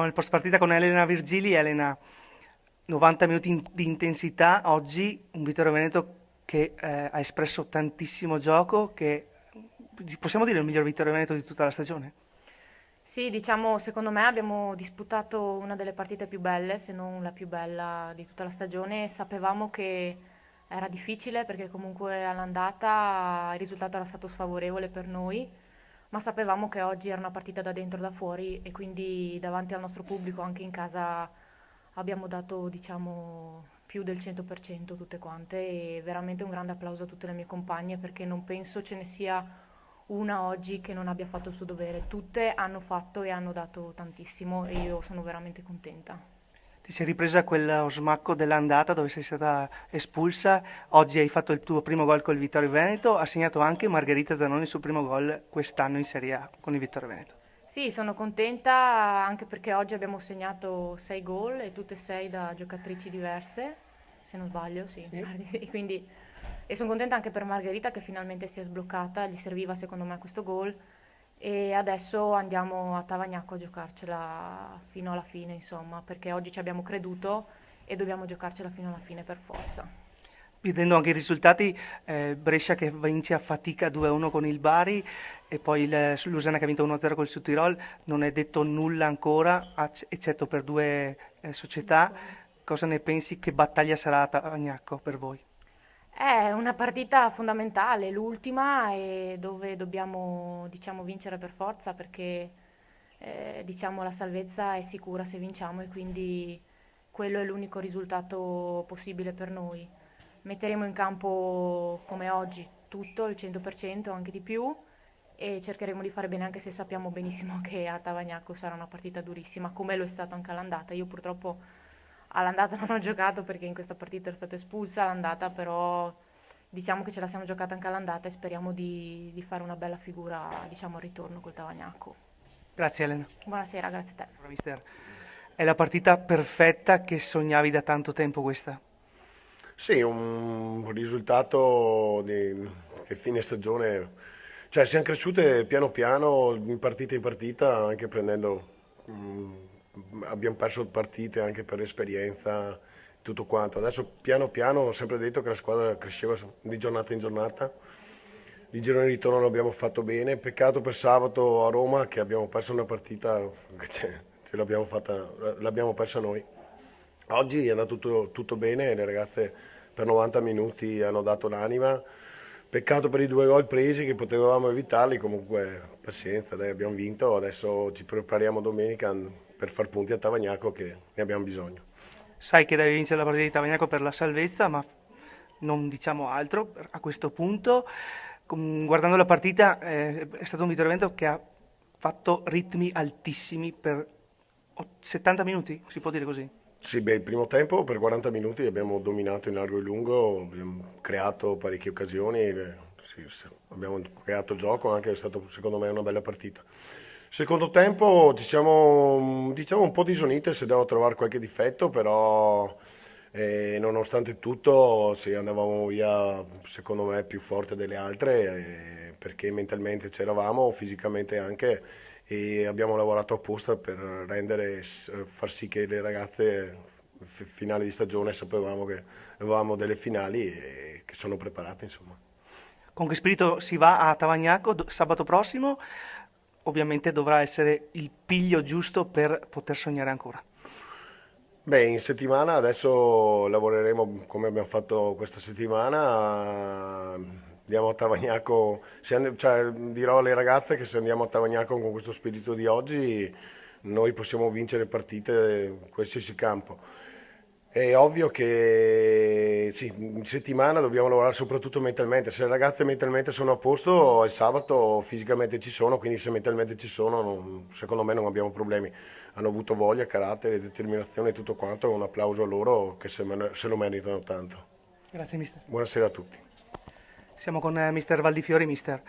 Siamo nel post partita con Elena Virgili. Elena, 90 minuti di intensità, oggi un Vittorio Veneto che ha espresso tantissimo gioco, che possiamo dire il miglior Vittorio Veneto di tutta la stagione. Sì, diciamo, secondo me abbiamo disputato una delle partite più belle, se non la più bella di tutta la stagione. Sapevamo che era difficile perché comunque all'andata il risultato era stato sfavorevole per noi, ma sapevamo che oggi era una partita da dentro e da fuori e quindi davanti al nostro pubblico anche in casa abbiamo dato, diciamo, più del 100% tutte quante e veramente un grande applauso a tutte le mie compagne perché non penso ce ne sia una oggi che non abbia fatto il suo dovere. Tutte hanno fatto e hanno dato tantissimo e io sono veramente contenta. Ti sei ripresa quello smacco dell'andata dove sei stata espulsa, oggi hai fatto il tuo primo gol col Vittorio Veneto, ha segnato anche Margherita Zanoni il suo primo gol quest'anno in Serie A con il Vittorio Veneto. Sì, sono contenta anche perché oggi abbiamo segnato 6 gol e tutte e 6 da giocatrici diverse, se non sbaglio, sì, mi Sì. pare di sì. E sono contenta anche per Margherita che finalmente si è sbloccata, gli serviva secondo me questo gol e adesso andiamo a Tavagnacco a giocarcela fino alla fine, insomma, perché oggi ci abbiamo creduto e dobbiamo giocarcela fino alla fine per forza. Vedendo anche i risultati, Brescia che vince a fatica 2-1 con il Bari e poi il Luserna che ha vinto 1-0 con il Südtirol, non è detto nulla ancora, eccetto per due società. Cosa ne pensi? Che battaglia sarà a Tavagnacco per voi? È una partita fondamentale, l'ultima, e dove dobbiamo, diciamo, vincere per forza perché, diciamo, la salvezza è sicura se vinciamo e quindi quello è l'unico risultato possibile per noi. Metteremo in campo come oggi tutto, il 100%, anche di più, e cercheremo di fare bene anche se sappiamo benissimo che a Tavagnacco sarà una partita durissima, come lo è stato anche all'andata. Io purtroppo all'andata non ho giocato perché in questa partita ero stata espulsa all'andata, però diciamo che ce la siamo giocata anche all'andata e speriamo di fare una bella figura, diciamo, al ritorno col Tavagnacco. Grazie Elena. Buonasera, grazie a te. Allora, mister, è la partita perfetta che sognavi da tanto tempo questa. Sì, un risultato che fine stagione, cioè siamo cresciute piano piano in partita, anche prendendo, abbiamo perso partite anche per esperienza, tutto quanto. Adesso piano piano ho sempre detto che la squadra cresceva di giornata in giornata. Il girone di ritorno l'abbiamo fatto bene, peccato per sabato a Roma che abbiamo perso una partita che l'abbiamo persa noi. Oggi è andato tutto bene, le ragazze per 90 minuti hanno dato l'anima. Peccato per i due gol presi che potevamo evitarli, comunque pazienza, dai, abbiamo vinto, adesso ci prepariamo domenica per far punti a Tavagnacco che ne abbiamo bisogno. Sai che devi vincere la partita di Tavagnacco per la salvezza, ma non diciamo altro a questo punto. Guardando la partita, è stato un Vittorio Veneto che ha fatto ritmi altissimi per 70 minuti, si può dire così. Sì, beh, il primo tempo per 40 minuti abbiamo dominato in largo e lungo, abbiamo creato parecchie occasioni, sì, sì, abbiamo creato gioco, anche è stato secondo me una bella partita. Secondo tempo ci siamo diciamo un po' disunite se devo trovare qualche difetto, però nonostante tutto sì, andavamo via secondo me più forte delle altre perché mentalmente c'eravamo, fisicamente anche e abbiamo lavorato apposta per far sì che le ragazze finali di stagione sapevamo che avevamo delle finali e che sono preparate insomma. Con che spirito si va a Tavagnacco sabato prossimo? Ovviamente dovrà essere il piglio giusto per poter sognare ancora. Beh, in settimana adesso lavoreremo come abbiamo fatto questa settimana, andiamo a Tavagnacco, cioè, dirò alle ragazze che se andiamo a Tavagnacco con questo spirito di oggi noi possiamo vincere partite in qualsiasi campo. È ovvio che sì, in settimana dobbiamo lavorare soprattutto mentalmente. Se le ragazze mentalmente sono a posto, il sabato fisicamente ci sono, quindi se mentalmente ci sono, secondo me non abbiamo problemi. Hanno avuto voglia, carattere, determinazione e tutto quanto. Un applauso a loro che se lo meritano tanto. Grazie mister. Buonasera a tutti. Siamo con mister Valdifiori, mister.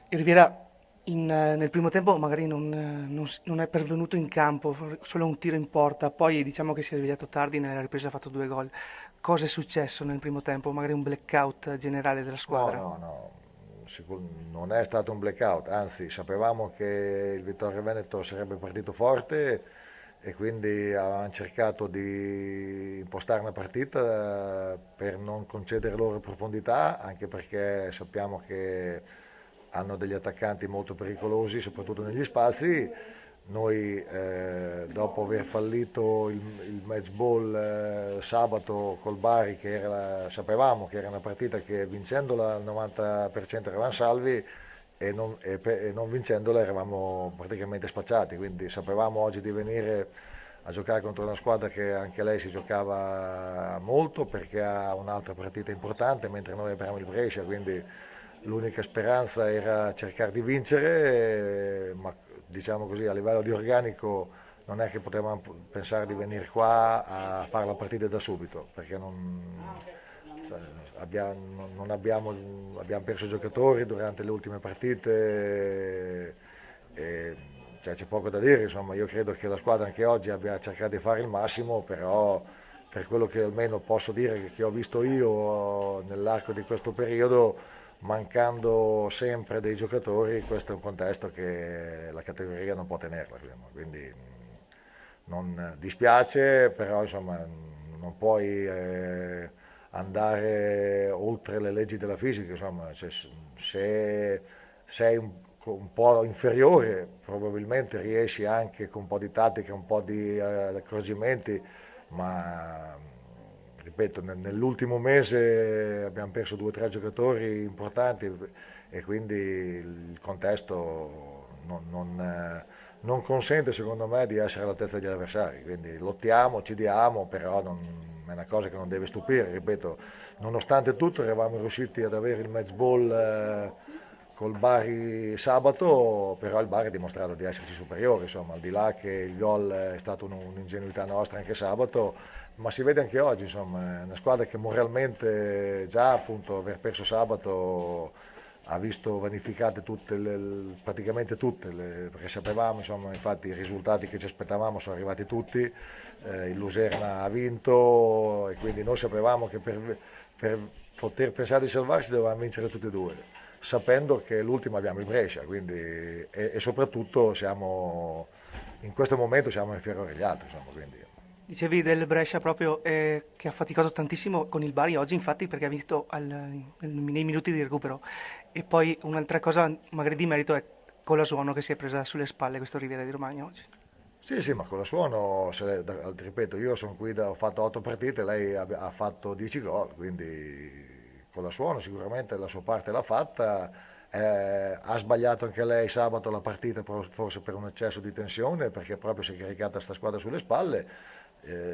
Il Riviera nel primo tempo magari non è pervenuto in campo, solo un tiro in porta, poi diciamo che si è svegliato tardi, nella ripresa ha fatto due gol. Cosa è successo nel primo tempo? Magari un blackout generale della No, squadra? no, no, non è stato un blackout, anzi sapevamo che il Vittorio Veneto sarebbe partito forte e quindi avevamo cercato di impostare una partita per non concedere loro profondità, anche perché sappiamo che hanno degli attaccanti molto pericolosi, soprattutto negli spazi. Noi, dopo aver fallito il match ball sabato col Bari, sapevamo che era una partita che vincendola al 90% eravamo salvi, e non vincendola eravamo praticamente spacciati, quindi sapevamo oggi di venire a giocare contro una squadra che anche lei si giocava molto perché ha un'altra partita importante, mentre noi abbiamo il Brescia, quindi l'unica speranza era cercare di vincere, ma diciamo così a livello di organico non è che potevamo pensare di venire qua a fare la partita da subito, perché cioè, non abbiamo perso giocatori durante le ultime partite, e, cioè, c'è poco da dire, insomma, io credo che la squadra anche oggi abbia cercato di fare il massimo, però per quello che almeno posso dire che ho visto io nell'arco di questo periodo, mancando sempre dei giocatori, questo è un contesto che la categoria non può tenerla, quindi non dispiace, però insomma non puoi andare oltre le leggi della fisica, insomma, se sei un po' inferiore probabilmente riesci anche con un po' di tattica, un po' di accorgimenti, ma ripeto, nell'ultimo mese abbiamo perso 2 o 3 giocatori importanti e quindi il contesto non consente secondo me di essere all'altezza degli avversari, quindi lottiamo, ci diamo, però è una cosa che non deve stupire, ripeto, nonostante tutto eravamo riusciti ad avere il match ball col Bari sabato, però il Bari ha dimostrato di esserci superiore, insomma, al di là che il gol è stata un'ingenuità nostra anche sabato, ma si vede anche oggi, insomma, è una squadra che moralmente già appunto aver perso sabato ha visto vanificate praticamente tutte, perché sapevamo, insomma, infatti i risultati che ci aspettavamo sono arrivati tutti, il Luserna ha vinto e quindi noi sapevamo che per poter pensare di salvarsi dovevamo vincere tutti e due, sapendo che l'ultima abbiamo il Brescia, quindi, e soprattutto in questo momento siamo inferiori agli altri, insomma, quindi. Dicevi del Brescia proprio che ha faticato tantissimo con il Bari oggi, infatti, perché ha visto nei minuti di recupero. E poi un'altra cosa magari di merito è Colasuono che si è presa sulle spalle questo Riviera di Romagna oggi. Sì, sì, ma con la suono, ripeto, io sono qui ho fatto 8 partite, lei ha fatto 10 gol, quindi con la suono sicuramente la sua parte l'ha fatta, ha sbagliato anche lei sabato la partita forse per un eccesso di tensione, perché proprio si è caricata sta squadra sulle spalle,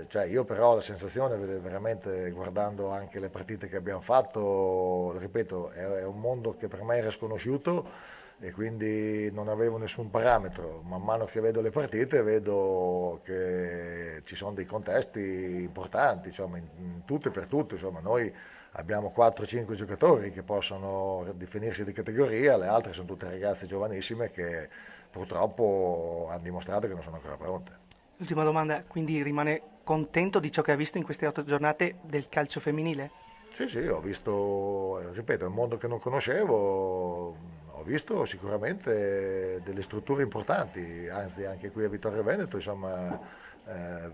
cioè io però ho la sensazione, veramente guardando anche le partite che abbiamo fatto, ripeto, è un mondo che per me era sconosciuto e quindi non avevo nessun parametro. Man mano che vedo le partite vedo che ci sono dei contesti importanti, insomma, in tutto e per tutto. Insomma, noi abbiamo 4-5 giocatori che possono definirsi di categoria, le altre sono tutte ragazze giovanissime che purtroppo hanno dimostrato che non sono ancora pronte. Ultima domanda, quindi rimane contento di ciò che ha visto in queste 8 giornate del calcio femminile? Sì, sì, ho visto, ripeto, è un mondo che non conoscevo, ho visto sicuramente delle strutture importanti, anzi anche qui a Vittorio Veneto, insomma,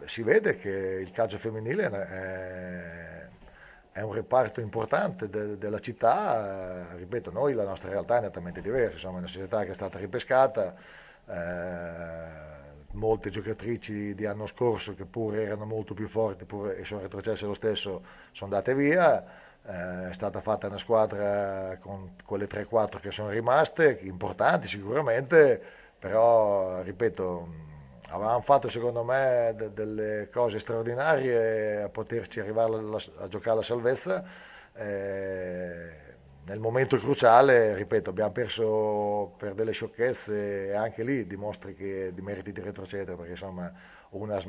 si vede che il calcio femminile è un reparto importante della città, ripeto, noi la nostra realtà è nettamente diversa, insomma, è una società che è stata ripescata, molte giocatrici di anno scorso che pure erano molto più forti e sono retrocesse lo stesso sono andate via, è stata fatta una squadra con quelle 3-4 che sono rimaste, importanti sicuramente, però ripeto, avevamo fatto secondo me delle cose straordinarie a poterci arrivare a giocare alla salvezza. Nel momento cruciale, ripeto, abbiamo perso per delle sciocchezze e anche lì dimostri che di meriti di retrocedere perché insomma una ha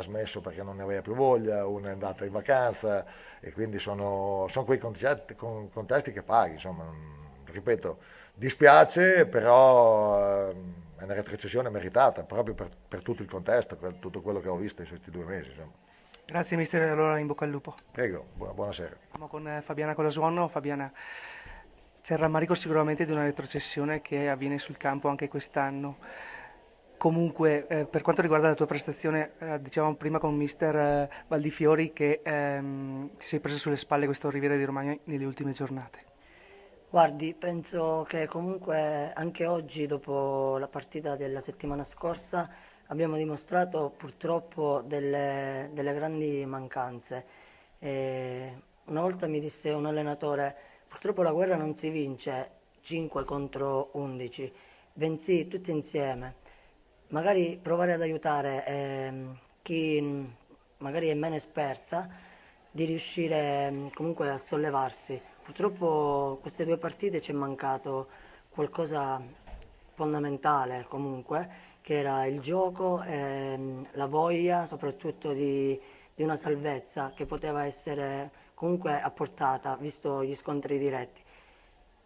smesso perché non ne aveva più voglia, una è andata in vacanza e quindi sono quei contesti che paghi, insomma, ripeto, dispiace, però è una retrocessione meritata proprio per tutto il contesto, per tutto quello che ho visto in questi 2 mesi. Insomma. Grazie mister, allora in bocca al lupo. Prego, buonasera. Siamo con Fabiana Colasuono. Fabiana, c'è il rammarico sicuramente di una retrocessione che avviene sul campo anche quest'anno. Comunque, per quanto riguarda la tua prestazione, dicevamo prima con mister Valdifiori che ti sei preso sulle spalle questo Riviera di Romagna nelle ultime giornate. Guardi, penso che comunque anche oggi, dopo la partita della settimana scorsa, abbiamo dimostrato purtroppo delle grandi mancanze. Una volta mi disse un allenatore, purtroppo la guerra non si vince 5 contro 11, bensì tutti insieme. Magari provare ad aiutare chi magari è meno esperta di riuscire comunque a sollevarsi. Purtroppo queste due partite ci è mancato qualcosa fondamentale comunque, che era il gioco, la voglia soprattutto di una salvezza che poteva essere comunque apportata, visto gli scontri diretti.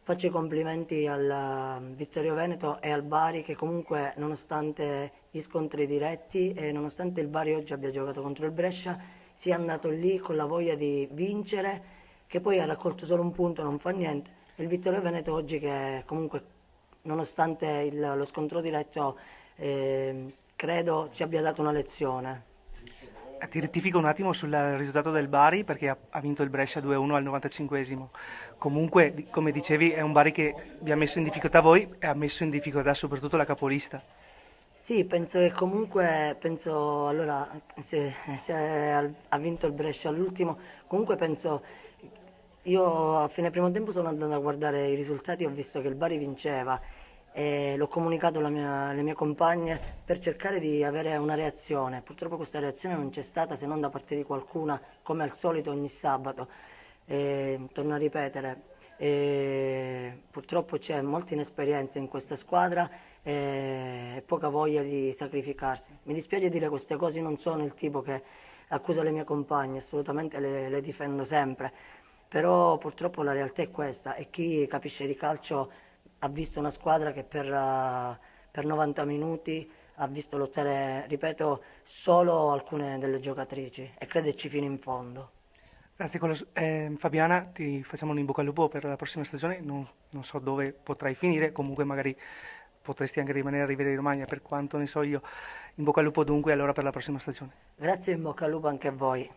Faccio i complimenti al Vittorio Veneto e al Bari che comunque nonostante gli scontri diretti e nonostante il Bari oggi abbia giocato contro il Brescia sia andato lì con la voglia di vincere, che poi ha raccolto solo un punto, non fa niente. E il Vittorio Veneto oggi che comunque nonostante lo scontro diretto credo ci abbia dato una lezione. Ti rettifico un attimo sul risultato del Bari perché ha vinto il Brescia 2-1 al 95esimo. Comunque, come dicevi, è un Bari che vi ha messo in difficoltà voi e ha messo in difficoltà soprattutto la capolista. Sì, penso che comunque, allora, se ha vinto il Brescia all'ultimo, comunque penso, io a fine primo tempo sono andato a guardare i risultati e ho visto che il Bari vinceva e l'ho comunicato alle mie compagne per cercare di avere una reazione. Purtroppo questa reazione non c'è stata se non da parte di qualcuna, come al solito ogni sabato. Torno a ripetere, purtroppo c'è molta inesperienza in questa squadra e poca voglia di sacrificarsi. Mi dispiace dire queste cose, io non sono il tipo che accusa le mie compagne, assolutamente le difendo sempre, però purtroppo la realtà è questa e chi capisce di calcio ha visto una squadra che per 90 minuti ha visto lottare, ripeto, solo alcune delle giocatrici e crederci fino in fondo. Grazie Fabiana, ti facciamo un in bocca al lupo per la prossima stagione, non so dove potrai finire, comunque magari potresti anche rimanere a Riviera di Romagna per quanto ne so io. In bocca al lupo dunque allora per la prossima stagione. Grazie e in bocca al lupo anche a voi.